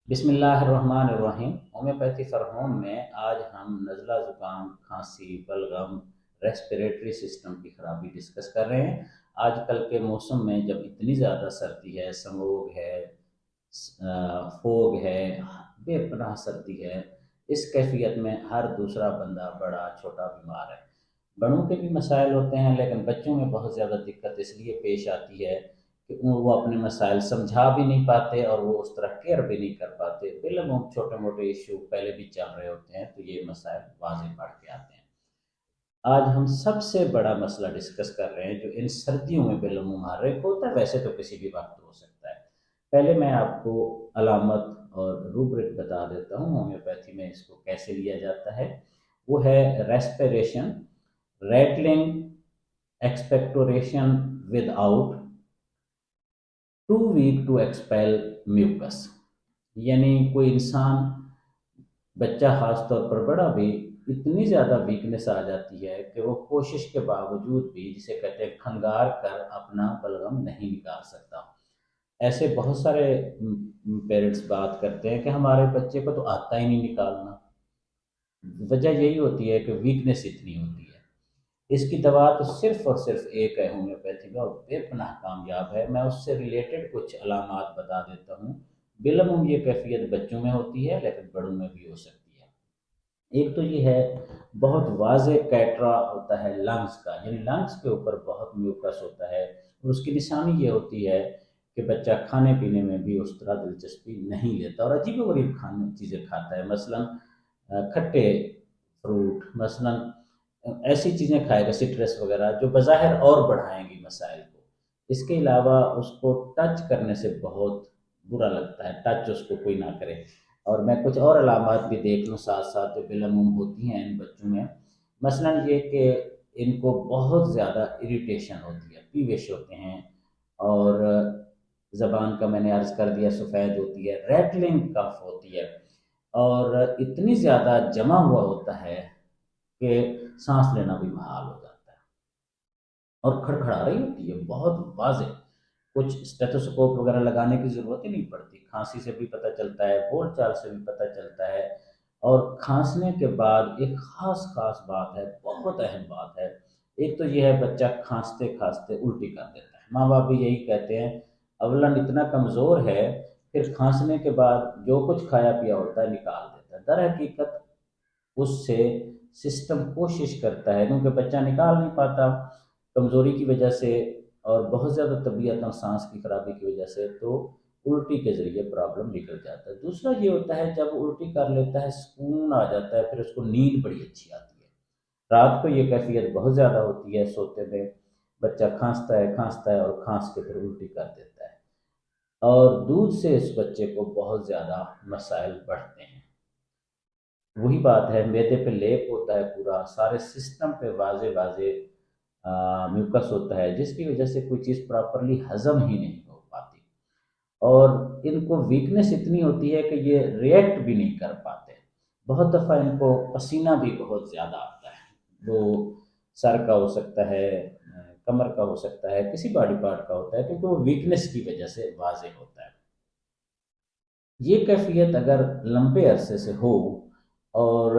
بسم اللہ الرحمن الرحیم۔ ہومیوپیتھی فار ہوم میں آج ہم نزلہ زکام، کھانسی، بلغم، ریسپریٹری سسٹم کی خرابی ڈسکس کر رہے ہیں۔ آج کل کے موسم میں جب اتنی زیادہ سردی ہے، سموگ ہے، فوگ ہے، بے پناہ سردی ہے، اس کیفیت میں ہر دوسرا بندہ بڑا چھوٹا بیمار ہے۔ بڑوں کے بھی مسائل ہوتے ہیں، لیکن بچوں میں بہت زیادہ دقت اس لیے پیش آتی ہے کہ وہ اپنے مسائل سمجھا بھی نہیں پاتے اور وہ اس طرح کیئر بھی نہیں کر پاتے۔ بالعموم چھوٹے موٹے ایشو پہلے بھی چل رہے ہوتے ہیں تو یہ مسائل واضح پڑ کے آتے ہیں۔ آج ہم سب سے بڑا مسئلہ ڈسکس کر رہے ہیں جو ان سردیوں میں بالعموم ہر ایک ہوتا ہے، ویسے تو کسی بھی وقت ہو سکتا ہے۔ پہلے میں آپ کو علامت اور روبرک بتا دیتا ہوں ہومیوپیتھی میں اس کو کیسے لیا جاتا ہے۔ وہ ہے respiration, rattling, expectoration without, too weak to expel mucus. یعنی کوئی انسان، بچہ خاص طور پر، بڑا بھی، اتنی زیادہ ویکنس آ جاتی ہے کہ وہ کوشش کے باوجود بھی، جسے کہتے ہیں کھنگار کر، اپنا بلغم نہیں نکال سکتا۔ ایسے بہت سارے پیرنٹس بات کرتے ہیں کہ ہمارے بچے کو تو آتا ہی نہیں نکالنا۔ وجہ یہی ہوتی ہے کہ ویکنس اتنی ہوتی ہے۔ اس کی دوا تو صرف اور صرف ایک ہے ہومیوپیتھی میں، اور بے پناہ کامیاب ہے۔ میں اس سے ریلیٹڈ کچھ علامات بتا دیتا ہوں۔ بالعموم یہ کیفیت بچوں میں ہوتی ہے لیکن بڑوں میں بھی ہو سکتی ہے۔ ایک تو یہ ہے، بہت واضح کیٹرا ہوتا ہے لنگس کا، یعنی لنگس کے اوپر بہت میوکس ہوتا ہے، اور اس کی نشانی یہ ہوتی ہے کہ بچہ کھانے پینے میں بھی اس طرح دلچسپی نہیں لیتا اور عجیب و غریب کھانے چیزیں کھاتا ہے، مثلاً کھٹے فروٹ، مثلاً ایسی چیزیں کھائے گا سٹرس وغیرہ جو بظاہر اور بڑھائیں گی مسائل کو۔ اس کے علاوہ اس کو ٹچ کرنے سے بہت برا لگتا ہے، ٹچ اس کو کوئی نہ کرے۔ اور میں کچھ اور علامات بھی دیکھ لوں ساتھ ساتھ جو بالعموم ہوتی ہیں ان بچوں میں، مثلاً یہ کہ ان کو بہت زیادہ اریٹیشن ہوتی ہے، پیوش ہوتے ہیں، اور زبان کا میں نے عرض کر دیا سفید ہوتی ہے، ریٹلنگ کف ہوتی ہے، اور اتنی زیادہ جمع ہوا ہوتا ہے کہ سانس لینا بھی محال ہو جاتا ہے، اور کھڑکھڑا رہی ہوتی ہے بہت واضح۔ کچھ اسٹیتھوسکوپ وغیرہ لگانے کی ضرورت ہی نہیں پڑتی، کھانسی سے بھی پتہ چلتا ہے، بول چال سے بھی پتہ چلتا ہے۔ اور کھانسنے کے بعد ایک خاص بات ہے، بہت اہم بات ہے۔ ایک تو یہ ہے، بچہ کھانستے کھانستے الٹی کر دیتا ہے۔ ماں باپ بھی یہی کہتے ہیں، اولاً اتنا کمزور ہے، پھر کھانسنے کے بعد جو کچھ کھایا پیا ہوتا ہے نکال دیتا ہے۔ در حقیقت اس سے سسٹم کوشش کرتا ہے، کیونکہ بچہ نکال نہیں پاتا کمزوری کی وجہ سے اور بہت زیادہ طبیعت اور سانس کی خرابی کی وجہ سے، تو الٹی کے ذریعے پرابلم نکل جاتا ہے۔ دوسرا یہ ہوتا ہے، جب الٹی کر لیتا ہے سکون آ جاتا ہے، پھر اس کو نیند بڑی اچھی آتی ہے۔ رات کو یہ کیفیت بہت زیادہ ہوتی ہے، سوتے میں بچہ کھانستا ہے اور کھانس کے پھر الٹی کر دیتا ہے، اور دودھ سے اس بچے کو بہت زیادہ مسائل بڑھتے ہیں۔ وہی بات ہے، میدے پہ لیپ ہوتا ہے، پورا سارے سسٹم پہ واضح میوکس ہوتا ہے، جس کی وجہ سے کوئی چیز پراپرلی ہضم ہی نہیں ہو پاتی، اور ان کو ویکنس اتنی ہوتی ہے کہ یہ ریئیکٹ بھی نہیں کر پاتے۔ بہت دفعہ ان کو پسینہ بھی بہت زیادہ آتا ہے، وہ سر کا ہو سکتا ہے، کمر کا ہو سکتا ہے، کسی باڈی پارٹ کا ہوتا ہے، کیونکہ وہ ویکنس کی وجہ سے واضح ہوتا ہے۔ یہ کیفیت اگر لمبے عرصے سے ہو، اور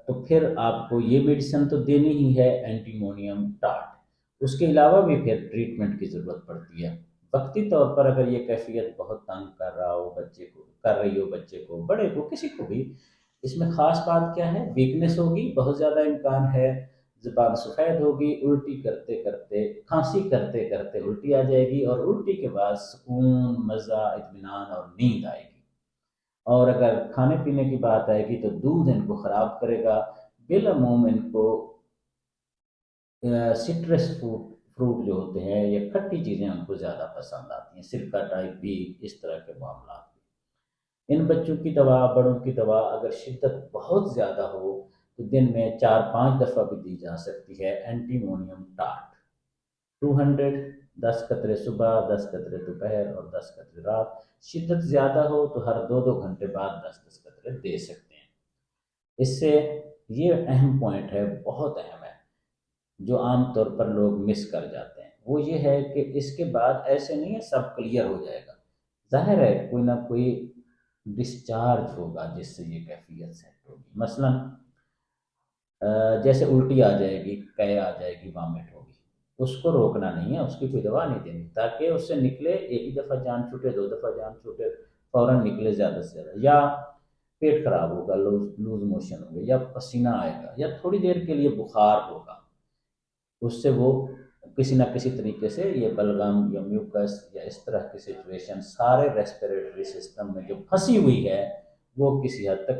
تو پھر آپ کو یہ میڈیسن تو دینی ہی ہے، اینٹیمونیم ٹاٹ۔ اس کے علاوہ بھی پھر ٹریٹمنٹ کی ضرورت پڑتی ہے۔ وقتی طور پر اگر یہ کیفیت بہت تنگ کر رہا ہو بچے کو، کر رہی ہو بچے کو، بڑے کو، کسی کو بھی، اس میں خاص بات کیا ہے، ویکنس ہوگی، بہت زیادہ امکان ہے زبان سفید ہوگی، الٹی کرتے کرتے، کھانسی کرتے کرتے الٹی آ جائے گی، اور الٹی کے بعد سکون، مزہ، اطمینان اور نیند آئے گی۔ اور اگر کھانے پینے کی بات آئے گی تو دودھ ان کو خراب کرے گا۔ بالعموم ان کو سٹرس فروٹ جو ہوتے ہیں یا کھٹی چیزیں ان کو زیادہ پسند آتی ہیں، سرکہ ٹائپ بھی، اس طرح کے معاملات بھی۔ ان بچوں کی دوا، بڑوں کی دوا، اگر شدت بہت زیادہ ہو تو دن میں 4-5 دفعہ بھی دی جا سکتی ہے، اینٹیمونیم ٹاٹ 200، 10 قطرے صبح، 10 قطرے دوپہر اور 10 قطرے رات۔ شدت زیادہ ہو تو ہر 2-2 گھنٹے بعد 10-10 قطرے دے سکتے ہیں۔ اس سے یہ اہم پوائنٹ ہے، بہت اہم ہے، جو عام طور پر لوگ مس کر جاتے ہیں، وہ یہ ہے کہ اس کے بعد ایسے نہیں ہے سب کلیئر ہو جائے گا۔ ظاہر ہے کوئی نہ کوئی ڈسچارج ہوگا جس سے یہ کیفیت سیٹ ہوگی۔ مثلاً جیسے الٹی آ جائے گی، قے آ جائے گی، وامٹ ہوگی، اس کو روکنا نہیں ہے، اس کی کوئی دوا نہیں دینی، تاکہ اس سے نکلے، ایک ہی دفعہ جان چھوٹے، دو دفعہ جان چھوٹے، فوراً نکلے زیادہ سے زیادہ، یا پیٹ خراب ہوگا، لوز موشن ہوگا، یا پسینہ آئے گا، یا تھوڑی دیر کے لیے بخار ہوگا، اس سے وہ کسی نہ کسی طریقے سے یہ بلغم یا میوکس یا اس طرح کی سچویشن سارے ریسپیریٹری سسٹم میں جو پھنسی ہوئی ہے وہ کسی حد تک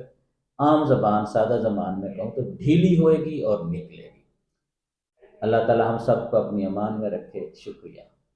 عام زبان، سادہ زبان میں کہوں تو ڈھیلی ہوئے گی اور نکلے گی۔ اللہ تعالی ہم سب کو اپنی امان میں رکھے۔ شکریہ۔